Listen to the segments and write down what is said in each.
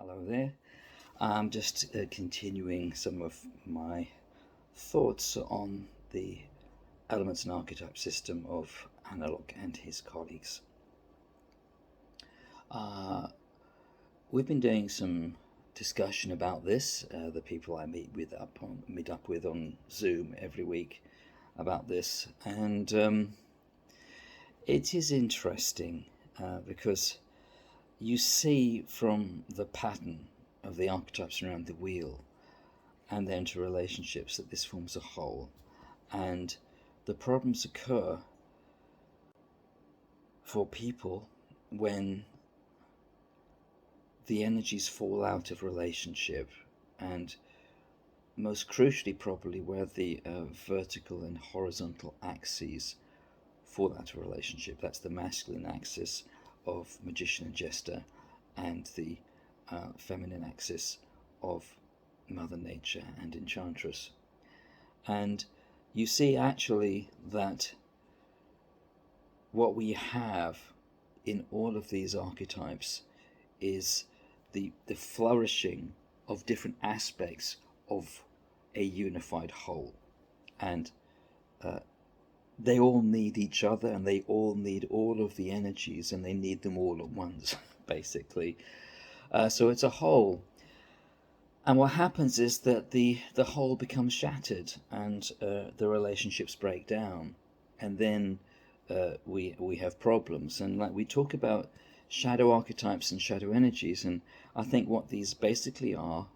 Hello there. I'm just continuing some of my thoughts on the elements and archetype system of Anelog and his colleagues. Uh, we've been doing some discussion about this. The people I meet up with on Zoom every week about this, and it is interesting because you see from the pattern of the archetypes around the wheel and then to relationships that this forms a whole. And the problems occur for people when the energies fall out of relationship, and most crucially probably where the vertical and horizontal axes fall out of relationship. That's the masculine axis of magician and jester, and the feminine axis of Mother Nature and Enchantress. And you see actually that what we have in all of these archetypes is the flourishing of different aspects of a unified whole. And they all need each other, and they all need all of the energies, and they need them all at once, basically. So it's a whole. And what happens is that the whole becomes shattered, and the relationships break down, and then we have problems. And like we talk about shadow archetypes and shadow energies, and I think what these basically are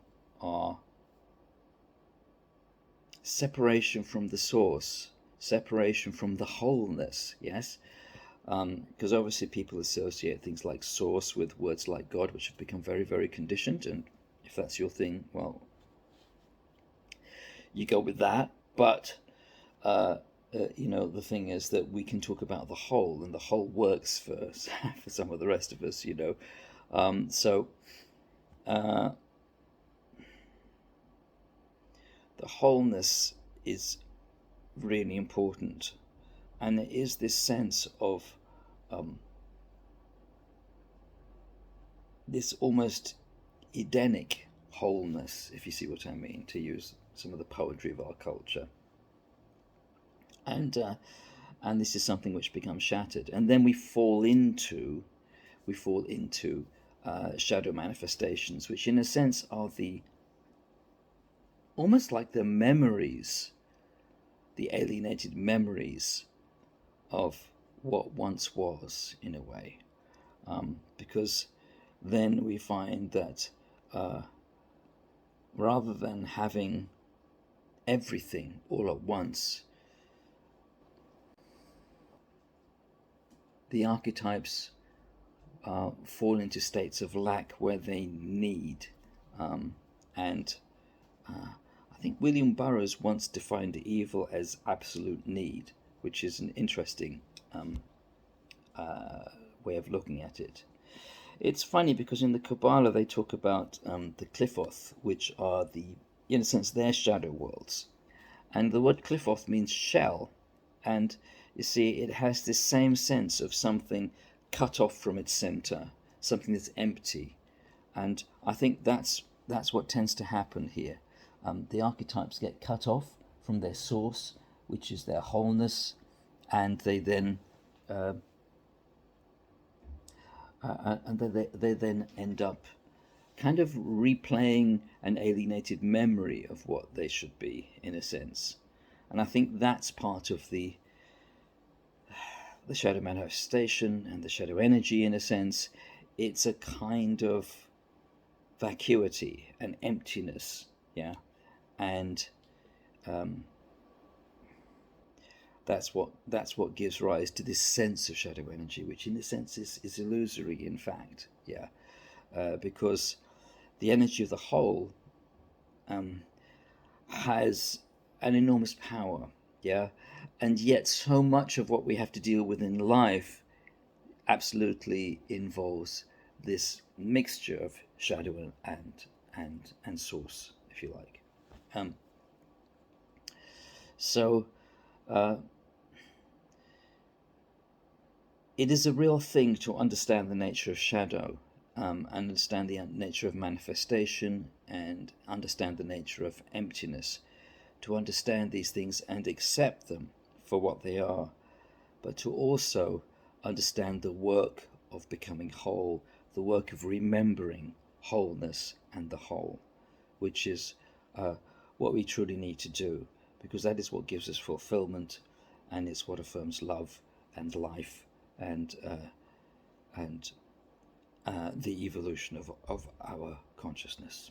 separation from the source, separation from the wholeness. Yes. Because obviously people associate things like source with words like God, which have become very, very conditioned, and if that's your thing, well, you go with that. But the thing is that we can talk about the whole, and the whole works for for some of the rest of us. So the wholeness is really important, and there is this sense of this almost Edenic wholeness, if you see what I mean, to use some of the poetry of our culture. And this is something which becomes shattered, and then we fall into shadow manifestations, which in a sense are the almost like the memories, the alienated memories of what once was, in a way, because then we find that rather than having everything all at once, the archetypes fall into states of lack where they need. And I think William Burroughs once defined evil as absolute need, which is an interesting way of looking at it. It's funny because in the Kabbalah they talk about the Qliphoth, which are in a sense, their shadow worlds. And the word Qliphoth means shell. And you see, it has this same sense of something cut off from its center, something that's empty. And I think that's what tends to happen here. The archetypes get cut off from their source, which is their wholeness, and they then they then end up kind of replaying an alienated memory of what they should be, in a sense. And I think that's part of the shadow manifestation and the shadow energy, in a sense. It's a kind of vacuity and emptiness, yeah, and that's what gives rise to this sense of shadow energy, which in a sense is illusory, in fact, yeah, because the energy of the whole has an enormous power, yeah, and yet so much of what we have to deal with in life absolutely involves this mixture of shadow and source, if you like. So it is a real thing to understand the nature of shadow, and understand the nature of manifestation and understand the nature of emptiness, to understand these things and accept them for what they are, but to also understand the work of becoming whole, the work of remembering wholeness and the whole, which is what we truly need to do, because that is what gives us fulfillment, and it's what affirms love and life and the evolution of our consciousness.